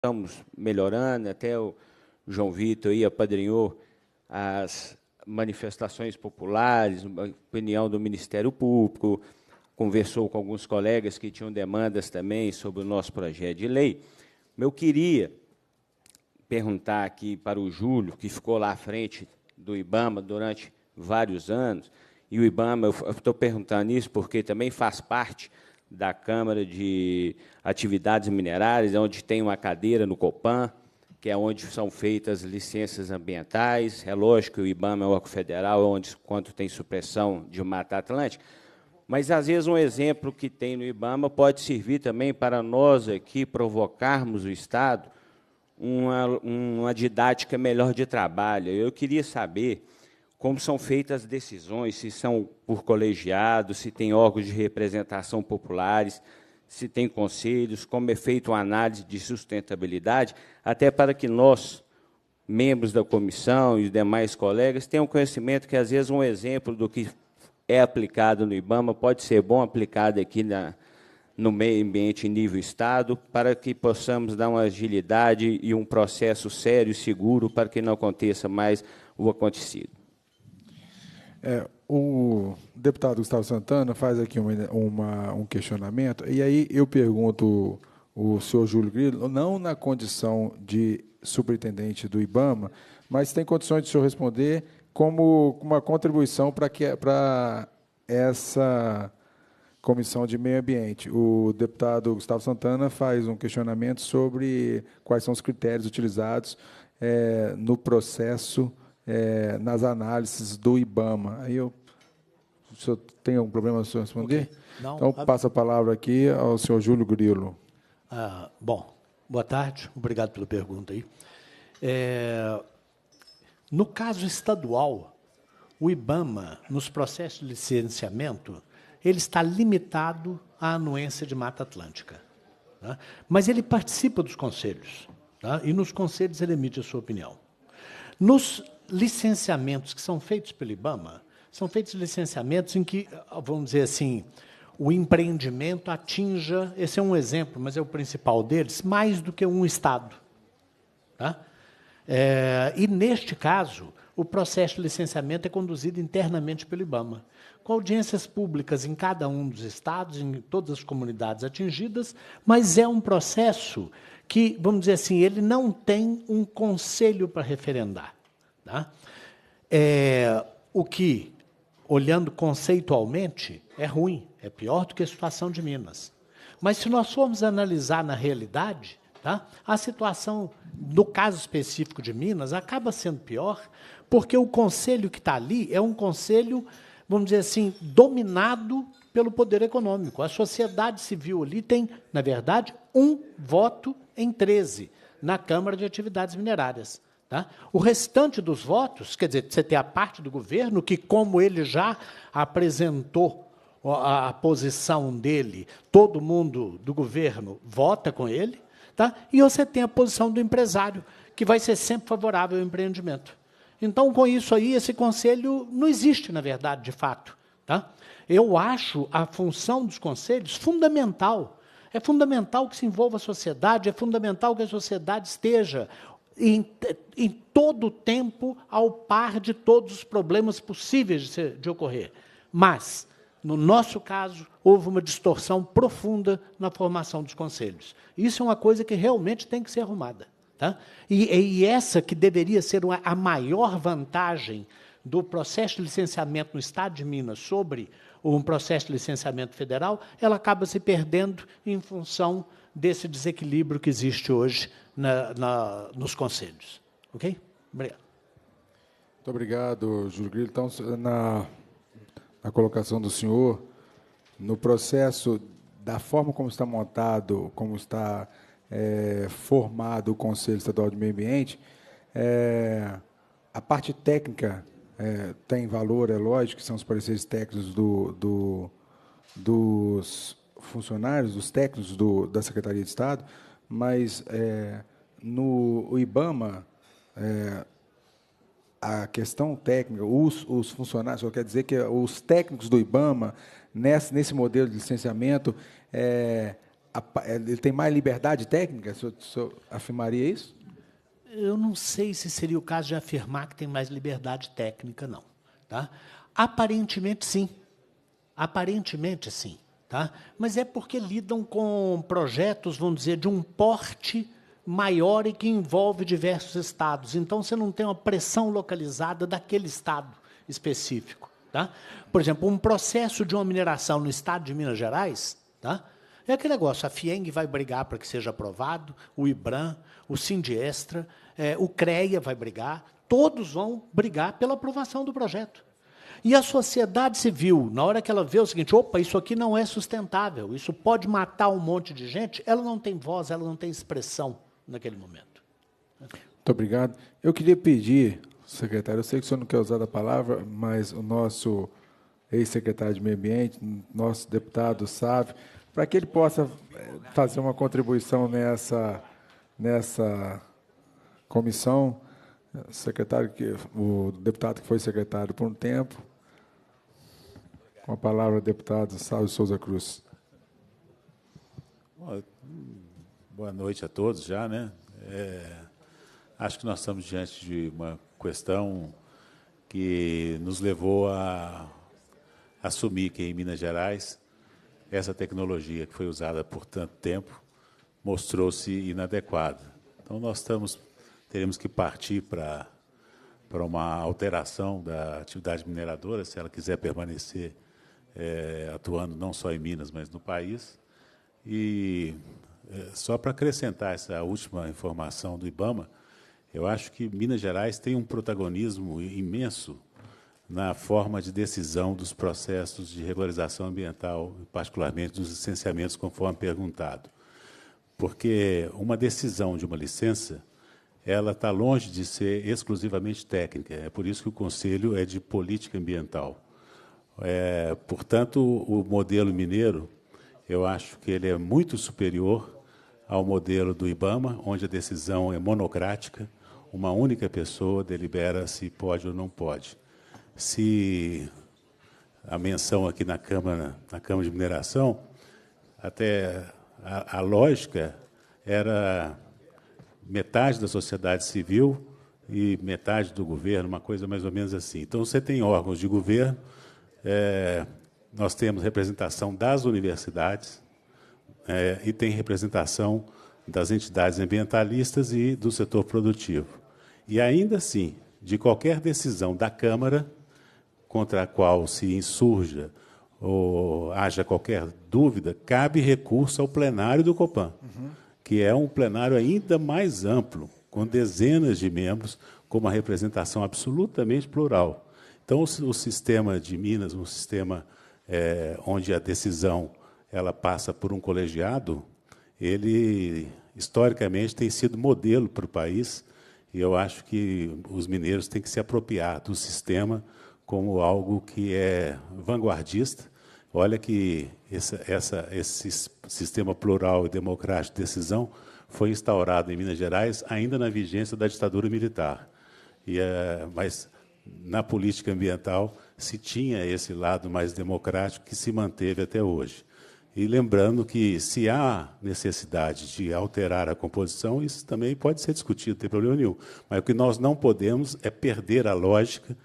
estamos melhorando, até o João Vitor aí apadrinhou as manifestações populares, a opinião do Ministério Público, conversou com alguns colegas que tinham demandas também sobre o nosso projeto de lei. Eu queria perguntar aqui para o Júlio, que ficou lá à frente do IBAMA durante vários anos, e o IBAMA, eu estou perguntando isso porque também faz parte da Câmara de Atividades Minerárias, onde tem uma cadeira no Copan, que é onde são feitas licenças ambientais. É lógico que o IBAMA é o órgão federal, onde, quando tem supressão de Mata Atlântica, mas, às vezes, um exemplo que tem no IBAMA pode servir também para nós aqui provocarmos o Estado uma didática melhor de trabalho. Eu queria saber como são feitas as decisões, se são por colegiado, se tem órgãos de representação populares, se tem conselhos, como é feita uma análise de sustentabilidade, até para que nós, membros da comissão e os demais colegas, tenham conhecimento que, às vezes, um exemplo do que é aplicado no IBAMA pode ser bom aplicado aqui no meio ambiente em nível Estado, para que possamos dar uma agilidade e um processo sério e seguro para que não aconteça mais o acontecido. O deputado Gustavo Santana faz aqui um questionamento, e aí eu pergunto o senhor Júlio Grilo, não na condição de superintendente do IBAMA, mas tem condições de o senhor responder como uma contribuição para essa Comissão de Meio Ambiente. O deputado Gustavo Santana faz um questionamento sobre quais são os critérios utilizados no processo, nas análises do IBAMA. Aí o senhor tem algum problema, senhor responder? Okay. Não, então, passo a palavra aqui ao senhor Júlio Grilo. Bom, boa tarde, obrigado pela pergunta aí. No caso estadual, o IBAMA, nos processos de licenciamento, ele está limitado à anuência de Mata Atlântica. Tá? Mas ele participa dos conselhos, tá? E nos conselhos ele emite a sua opinião. Nos licenciamentos que são feitos pelo IBAMA, são feitos licenciamentos em que, vamos dizer assim, o empreendimento atinja, esse é um exemplo, mas é o principal deles, mais do que um Estado. Tá? E, neste caso, o processo de licenciamento é conduzido internamente pelo IBAMA, com audiências públicas em cada um dos estados, em todas as comunidades atingidas, mas é um processo que, vamos dizer assim, ele não tem um conselho para referendar. Tá? O que, olhando conceitualmente, é ruim, é pior do que a situação de Minas. Mas, se nós formos analisar na realidade, tá, a situação, no caso específico de Minas, acaba sendo pior, porque o conselho que está ali é um conselho, vamos dizer assim, dominado pelo poder econômico. A sociedade civil ali tem, na verdade, 1 voto em 13 na Câmara de Atividades Minerárias. Tá? O restante dos votos, quer dizer, você tem a parte do governo, que, como ele já apresentou a posição dele, todo mundo do governo vota com ele, tá? E você tem a posição do empresário, que vai ser sempre favorável ao empreendimento. Então, com isso aí, esse conselho não existe, na verdade, de fato. Tá? Eu acho a função dos conselhos fundamental. É fundamental que se envolva a sociedade, é fundamental que a sociedade esteja em todo o tempo ao par de todos os problemas possíveis de ocorrer. Mas, no nosso caso, houve uma distorção profunda na formação dos conselhos. Isso é uma coisa que realmente tem que ser arrumada. Tá? E essa que deveria ser a maior vantagem do processo de licenciamento no Estado de Minas sobre um processo de licenciamento federal, ela acaba se perdendo em função desse desequilíbrio que existe hoje nos conselhos. Ok? Obrigado. Muito obrigado, Júlio Grilo. Então, na colocação do senhor, no processo, da forma como está montado, como está formado o Conselho Estadual de Meio Ambiente, a parte técnica tem valor, é lógico, que são os pareceres técnicos dos funcionários, dos técnicos da Secretaria de Estado, mas no IBAMA, a questão técnica, os funcionários, quer dizer que os técnicos do IBAMA, nesse modelo de licenciamento, ele tem mais liberdade técnica? O senhor afirmaria isso? Eu não sei se seria o caso de afirmar que tem mais liberdade técnica, não. Tá? Aparentemente, sim. Aparentemente, sim. Tá? Mas é porque lidam com projetos, vamos dizer, de um porte maior e que envolve diversos estados. Então, você não tem uma pressão localizada daquele estado específico. Tá? Por exemplo, um processo de uma mineração no estado de Minas Gerais, tá? É aquele negócio, a FIENG vai brigar para que seja aprovado, o IBRAM, o Sindiestra, o CREA vai brigar, todos vão brigar pela aprovação do projeto. E a sociedade civil, na hora que ela vê o seguinte, opa, isso aqui não é sustentável, isso pode matar um monte de gente, ela não tem voz, ela não tem expressão naquele momento. Muito obrigado. Eu queria pedir, secretário, eu sei que o senhor não quer usar a palavra, mas o nosso ex-secretário de Meio Ambiente, nosso deputado Sávio, para que ele possa fazer uma contribuição nessa comissão, o deputado que foi secretário por um tempo. Com a palavra, deputado Sávio Souza Cruz. Boa noite a todos já, né? Acho que nós estamos diante de uma questão que nos levou a assumir que em Minas Gerais essa tecnologia que foi usada por tanto tempo mostrou-se inadequada. Então, nós teremos que partir para uma alteração da atividade mineradora, se ela quiser permanecer atuando não só em Minas, mas no país. E, só para acrescentar essa última informação do IBAMA, eu acho que Minas Gerais tem um protagonismo imenso na forma de decisão dos processos de regularização ambiental, particularmente dos licenciamentos, conforme perguntado. Porque uma decisão de uma licença, ela está longe de ser exclusivamente técnica. É por isso que o Conselho é de política ambiental. Portanto, o modelo mineiro, eu acho que ele é muito superior ao modelo do IBAMA, onde a decisão é monocrática, uma única pessoa delibera se pode ou não pode. Se a menção aqui na Câmara de Mineração, até a lógica era metade da sociedade civil e metade do governo, uma coisa mais ou menos assim. Então, você tem órgãos de governo, nós temos representação das universidades e tem representação das entidades ambientalistas e do setor produtivo. E, ainda assim, de qualquer decisão da Câmara contra a qual se insurja ou haja qualquer dúvida, cabe recurso ao plenário do Copan, que é um plenário ainda mais amplo, com dezenas de membros, com uma representação absolutamente plural. Então, o sistema de Minas, um sistema onde a decisão ela passa por um colegiado, ele, historicamente, tem sido modelo para o país, e eu acho que os mineiros têm que se apropriar do sistema como algo que é vanguardista. Olha que esse sistema plural e democrático de decisão foi instaurado em Minas Gerais ainda na vigência da ditadura militar. Mas, na política ambiental, se tinha esse lado mais democrático que se manteve até hoje. E lembrando que, se há necessidade de alterar a composição, isso também pode ser discutido, não tem problema nenhum. Mas o que nós não podemos é perder a lógica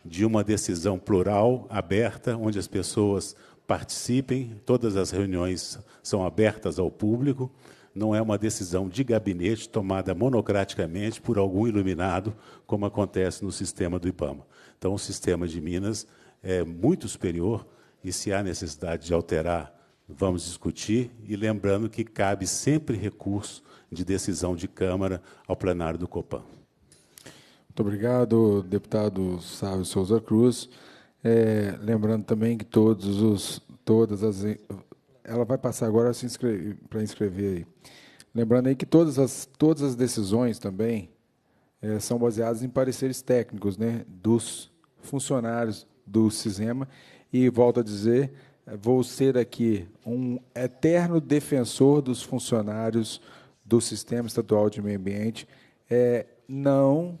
de uma decisão plural, aberta, onde as pessoas participem, todas as reuniões são abertas ao público, não é uma decisão de gabinete tomada monocraticamente por algum iluminado, como acontece no sistema do IBAMA. Então, o sistema de Minas é muito superior, e, se há necessidade de alterar, vamos discutir, e lembrando que cabe sempre recurso de decisão de Câmara ao plenário do Copan. Muito obrigado, deputado Sávio Souza Cruz. Lembrando também que ela vai passar agora para inscrever aí. Lembrando aí que todas as decisões também são baseadas em pareceres técnicos, né, dos funcionários do CISEMA, e volto a dizer, vou ser aqui um eterno defensor dos funcionários do Sistema Estadual de Meio Ambiente, não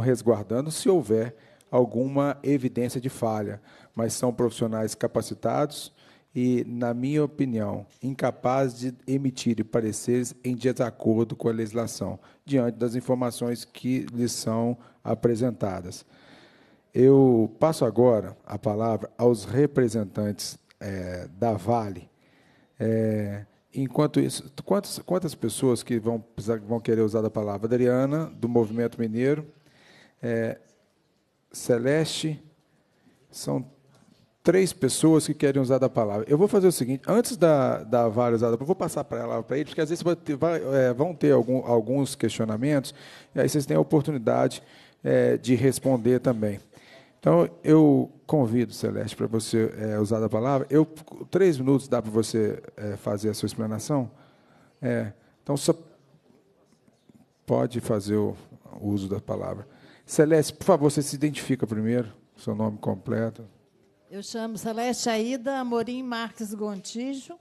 resguardando se houver alguma evidência de falha, mas são profissionais capacitados e, na minha opinião, incapaz de emitir pareceres em desacordo com a legislação, diante das informações que lhes são apresentadas. Eu passo agora a palavra aos representantes da Vale. Enquanto isso, quantas pessoas que vão querer usar a palavra? Adriana, do Movimento Mineiro, Celeste, são 3 pessoas que querem usar a palavra. Eu vou fazer o seguinte, antes da Vale usar a palavra, eu vou passar para ela, para eles, porque às vezes vão ter alguns questionamentos, e aí vocês têm a oportunidade de responder também. Então, eu convido, Celeste, para você usar a palavra. 3 minutos dá para você fazer a sua explanação? Então, você pode fazer o uso da palavra. Celeste, por favor, você se identifica primeiro, seu nome completo. Eu chamo Celeste Aida Amorim Marques Gontijo,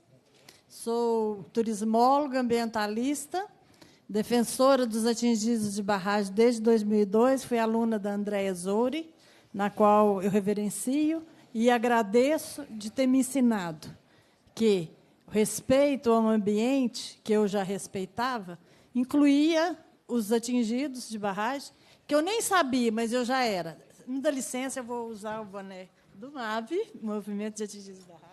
sou turismóloga, ambientalista, defensora dos atingidos de barragem desde 2002, fui aluna da Andréa Zouri, na qual eu reverencio e agradeço de ter me ensinado que o respeito ao ambiente, que eu já respeitava, incluía os atingidos de barragem, que eu nem sabia, mas eu já era. Me dá licença, eu vou usar o boné do MAB, Movimento de Atingidos de Barragem.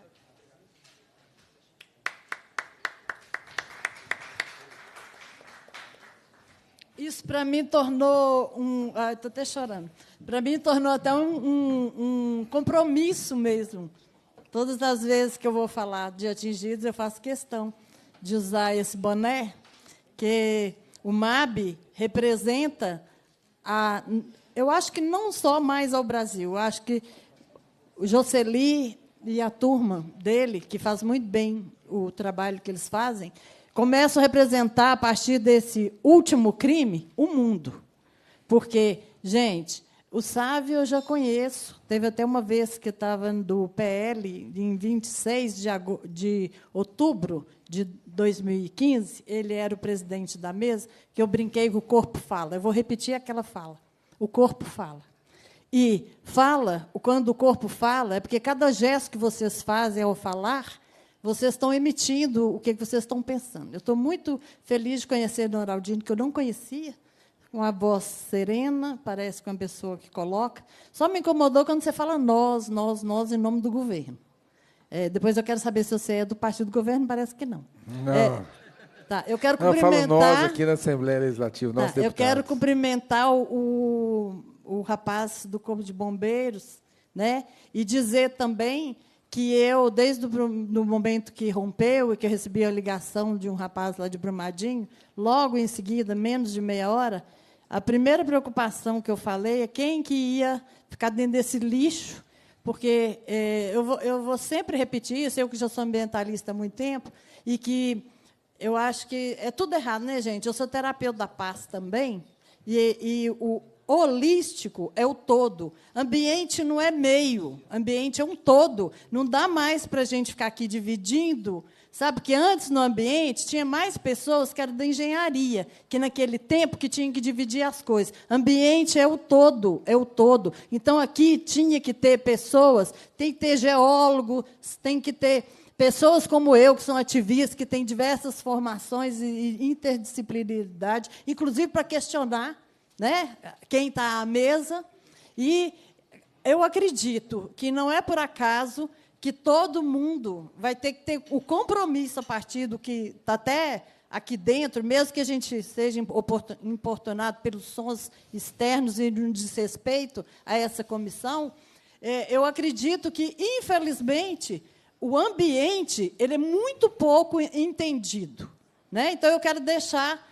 Isso, para mim, tornou estou até chorando. Para mim, tornou até um compromisso mesmo. Todas as vezes que eu vou falar de atingidos, eu faço questão de usar esse boné, que o MAB representa, eu acho que não só mais ao Brasil, eu acho que o Jocely e a turma dele, que faz muito bem o trabalho que eles fazem, começam a representar, a partir desse último crime, o mundo. Porque, gente, o Sávio eu já conheço. Teve até uma vez que estava do PL, em 26 de outubro de 2015, ele era o presidente da mesa, que eu brinquei que o corpo fala. Eu vou repetir aquela fala. O corpo fala. E fala, quando o corpo fala, é porque cada gesto que vocês fazem ao falar, vocês estão emitindo o que vocês estão pensando. Eu estou muito feliz de conhecer o Noraldino, que eu não conhecia, com uma voz serena, parece com uma pessoa que coloca. Só me incomodou quando você fala nós, em nome do governo. Depois eu quero saber se você é do partido do governo, parece que não. Não. Tá, eu quero cumprimentar... Eu falo nós aqui na Assembleia Legislativa, nós deputados. Eu quero cumprimentar o rapaz do Corpo de Bombeiros, né, e dizer também que eu, desde o momento que rompeu e que eu recebi a ligação de um rapaz lá de Brumadinho, logo em seguida, menos de meia hora, a primeira preocupação que eu falei é quem que ia ficar dentro desse lixo, porque eu vou sempre repetir isso, eu que já sou ambientalista há muito tempo, e que eu acho que é tudo errado, né, gente? Eu sou terapeuta da paz também, e o holístico é o todo. Ambiente não é meio, ambiente é um todo. Não dá mais para a gente ficar aqui dividindo. Sabe que antes, no ambiente, tinha mais pessoas que eram da engenharia, que, naquele tempo, que tinham que dividir as coisas. Ambiente é o todo, é o todo. Então, aqui tinha que ter pessoas, tem que ter geólogos, tem que ter pessoas como eu, que são ativistas, que têm diversas formações e interdisciplinaridade, inclusive para questionar, né, quem está à mesa. E eu acredito que não é por acaso que todo mundo vai ter que ter o compromisso, a partir do que está até aqui dentro, mesmo que a gente seja importunado pelos sons externos e de um desrespeito a essa comissão, eu acredito que, infelizmente, o ambiente ele é muito pouco entendido, né? Então, eu quero deixar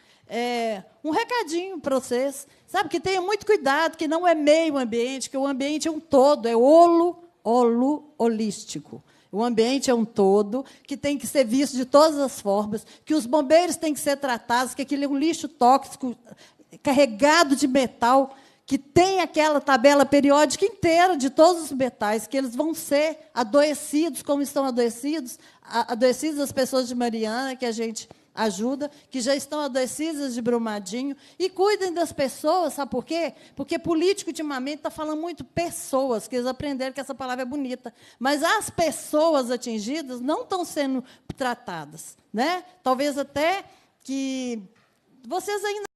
um recadinho para vocês, sabe, que tenham muito cuidado, que não é meio ambiente, que o ambiente é um todo, é holístico. O ambiente é um todo, que tem que ser visto de todas as formas, que os bombeiros têm que ser tratados, que aquilo é um lixo tóxico, carregado de metal, que tem aquela tabela periódica inteira de todos os metais, que eles vão ser adoecidos, como estão adoecidos as pessoas de Mariana, que a gente ajuda, que já estão adoecidas de Brumadinho, e cuidem das pessoas, sabe por quê? Porque político, ultimamente, está falando muito pessoas, que eles aprenderam que essa palavra é bonita, mas as pessoas atingidas não estão sendo tratadas, né? Talvez até que vocês ainda